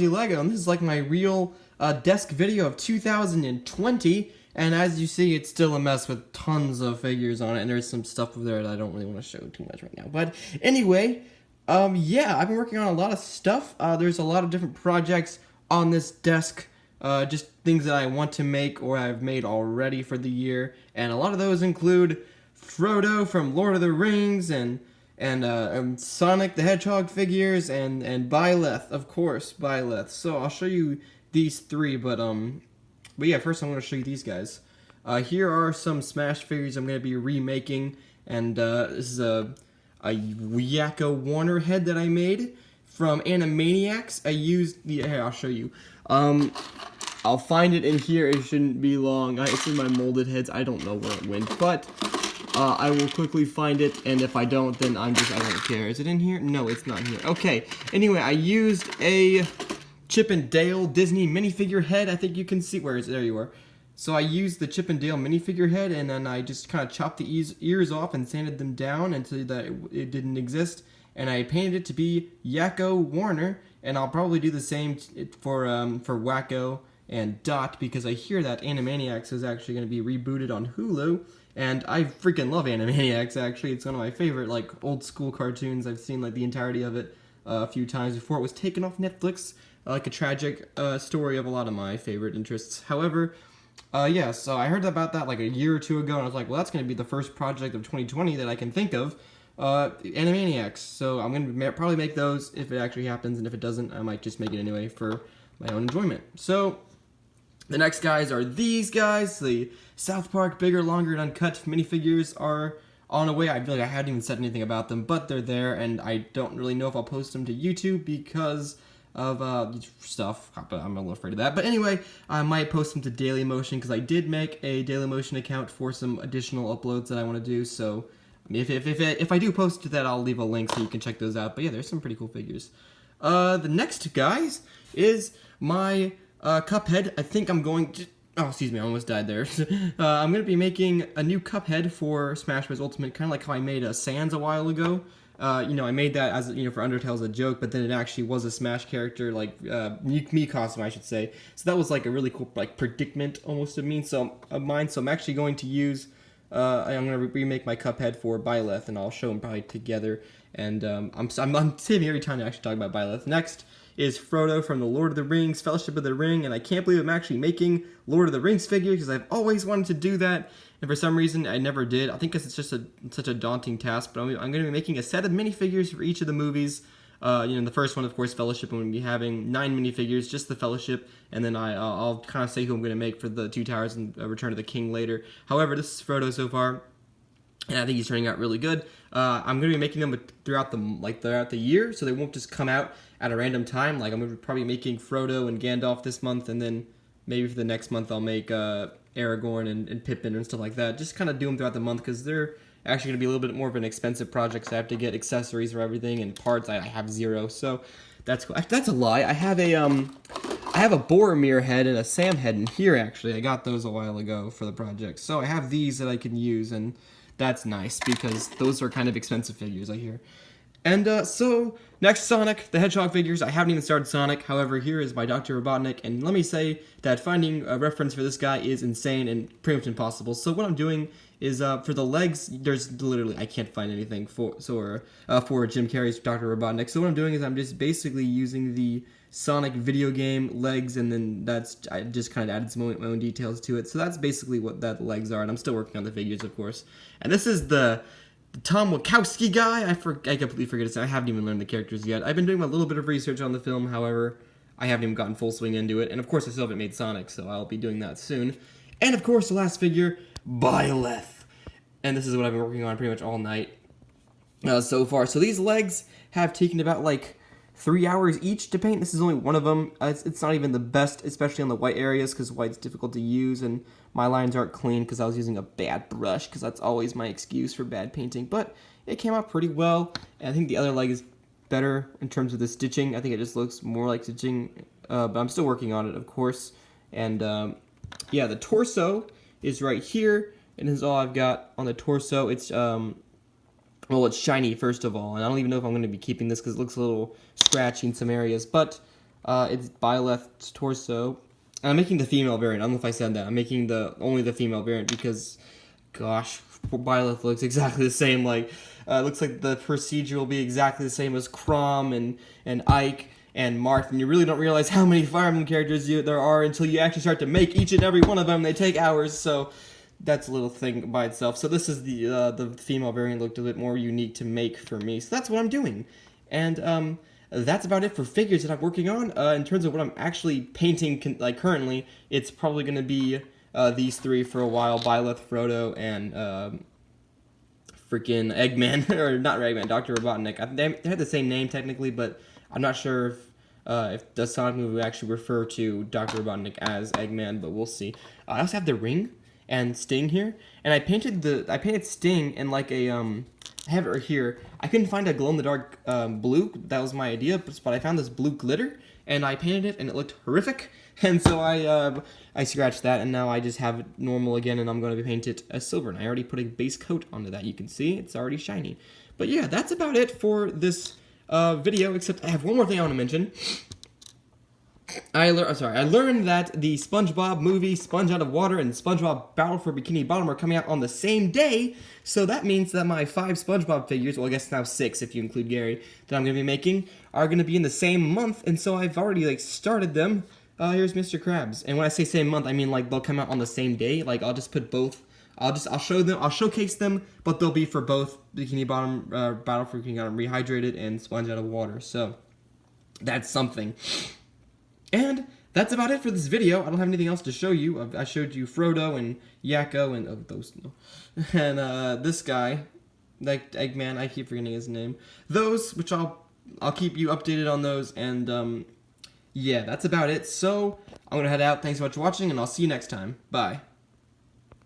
Lego, and this is like my real desk video of 2020, and as you see, it's still a mess with tons of figures on it, and there's some stuff over there that I don't really want to show too much right now. But anyway, yeah, I've been working on a lot of stuff. There's a lot of different projects on this desk, just things that I want to make or I've made already for the year, and a lot of those include Frodo from Lord of the Rings, and Sonic the Hedgehog figures, and Byleth, of course, Byleth. So I'll show you these three, but yeah, first I'm going to show you these guys. Here are some Smash figures I'm going to be remaking, and this is a Yakko Warner head that I made from Animaniacs. I used the, here, I'll show you. I'll find it in here, it shouldn't be long. It's in my molded heads, I don't know where it went, but I will quickly find it, and if I don't, then I don't care. Is it in here? No, it's not here. Okay, anyway, I used a Chip and Dale Disney minifigure head. I think you can see, where is it? There you are. So I used the Chip and Dale minifigure head, and then I just kind of chopped the ears off and sanded them down until that it didn't exist, and I painted it to be Yakko Warner, and I'll probably do the same for Wacko and Dot, because I hear that Animaniacs is actually going to be rebooted on Hulu. And I freaking love Animaniacs, actually. It's one of my favorite, like, old school cartoons. I've seen, like, the entirety of it a few times before it was taken off Netflix. Like a tragic story of a lot of my favorite interests. However, yeah, so I heard about that, like, a year or two ago, and I was like, well, that's going to be the first project of 2020 that I can think of. Animaniacs. So I'm going to probably make those if it actually happens, and if it doesn't, I might just make it anyway for my own enjoyment. So the next guys are these guys. The South Park Bigger, Longer, and Uncut minifigures are on the way. I feel like I haven't even said anything about them, but they're there, and I don't really know if I'll post them to YouTube because of stuff. But I'm a little afraid of that. But anyway, I might post them to Dailymotion because I did make a Dailymotion account for some additional uploads that I want to do. So if I do post to that, I'll leave a link so you can check those out. But yeah, there's some pretty cool figures. The next guys is my Cuphead. I think I'm going to... Oh, excuse me, I almost died there. I'm going to be making a new Cuphead for Smash Bros. Ultimate, kind of like how I made a Sans a while ago. You know, I made that as, you know, for Undertale as a joke, but then it actually was a Smash character, like, me costume, I should say. So that was, like, a really cool, like, predicament, almost, of mine. So I'm actually going to use... I'm going to remake my Cuphead for Byleth, and I'll show them probably together. And I'm saving every time to actually talk about Byleth. Next is Frodo from the Lord of the Rings, Fellowship of the Ring, and I can't believe I'm actually making Lord of the Rings figures because I've always wanted to do that, and for some reason I never did. I think it's just such a daunting task, but I'm going to be making a set of minifigures for each of the movies. You know, the first one, of course, Fellowship, I'm going to be having 9 minifigures, just the Fellowship, and then I'll kind of say who I'm going to make for the Two Towers and Return of the King later. However, this is Frodo so far, and I think he's turning out really good. I'm going to be making them throughout the year, so they won't just come out at a random time. Like, I'm going to be probably making Frodo and Gandalf this month, and then maybe for the next month I'll make Aragorn and Pippin and stuff like that. Just kind of do them throughout the month, because they're actually going to be a little bit more of an expensive project, so I have to get accessories for everything, and parts I have 0, so that's cool. That's a lie. I have a Boromir head and a Sam head in here, actually. I got those a while ago for the project, so I have these that I can use, and that's nice, because those are kind of expensive figures, I hear. And so, next, Sonic the Hedgehog figures. I haven't even started Sonic, however, here is my Dr. Robotnik, and let me say that finding a reference for this guy is insane and pretty much impossible. So what I'm doing is, for the legs, there's literally, I can't find anything for Jim Carrey's Dr. Robotnik. So what I'm doing is I'm just basically using the Sonic video game legs, and then I just kind of added some of my own details to it. So that's basically what that legs are, and I'm still working on the figures, of course. And this is the Tom Wachowski guy. I completely forget his name. I haven't even learned the characters yet. I've been doing a little bit of research on the film, however, I haven't even gotten full swing into it. And of course, I still haven't made Sonic, so I'll be doing that soon. And of course, the last figure, Byleth. And this is what I've been working on pretty much all night so far. So these legs have taken about, like, 3 hours each to paint. This is only one of them. It's not even the best, especially on the white areas, because white's difficult to use, and my lines aren't clean because I was using a bad brush, because that's always my excuse for bad painting. But it came out pretty well, and I think the other leg is better in terms of the stitching. I think it just looks more like stitching, but I'm still working on it, of course. And yeah, the torso is right here, and this is all I've got on the torso. It's well, it's shiny, first of all, and I don't even know if I'm going to be keeping this because it looks a little scratchy in some areas, but It's Byleth's torso. And I'm making the female variant. I don't know if I said that. I'm making only the female variant because, gosh, Byleth looks exactly the same. Like, looks like the procedure will be exactly the same as Crom and Ike and Marth, and you really don't realize how many Fire Emblem characters there are until you actually start to make each and every one of them. They take hours, so that's a little thing by itself. So this is the female variant, looked a bit more unique to make for me. So that's what I'm doing, and that's about it for figures that I'm working on. In terms of what I'm actually painting, currently, it's probably going to be these three for a while: Byleth, Frodo, and freaking Eggman, or not Eggman, Dr. Robotnik. They had the same name technically, but I'm not sure if the Sonic movie will actually refer to Dr. Robotnik as Eggman, but we'll see. I also have the ring and Sting here, and I painted Sting in like a I have it right here. I couldn't find a glow-in-the-dark blue. That was my idea, but I found this blue glitter, and I painted it, and it looked horrific. And so I scratched that, and now I just have it normal again, and I'm going to paint it as silver. And I already put a base coat onto that. You can see it's already shiny. But yeah, that's about it for this video, except I have one more thing I want to mention. I learned that the SpongeBob movie, Sponge Out of Water, and SpongeBob Battle for Bikini Bottom are coming out on the same day, so that means that my 5 SpongeBob figures, well, I guess now 6 if you include Gary, that I'm going to be making, are going to be in the same month, and so I've already, started them. Here's Mr. Krabs, and when I say same month, I mean, they'll come out on the same day. I'll just put both, I'll show them, I'll showcase them, but they'll be for both Bikini Bottom, Battle for Bikini Bottom Rehydrated, and Sponge Out of Water, so that's something. And that's about it for this video. I don't have anything else to show you. I showed you Frodo and Yakko and those, no. And this guy, like Eggman, I keep forgetting his name. Those, which I'll keep you updated on those. And yeah, that's about it. So I'm gonna head out. Thanks so much for watching, and I'll see you next time. Bye.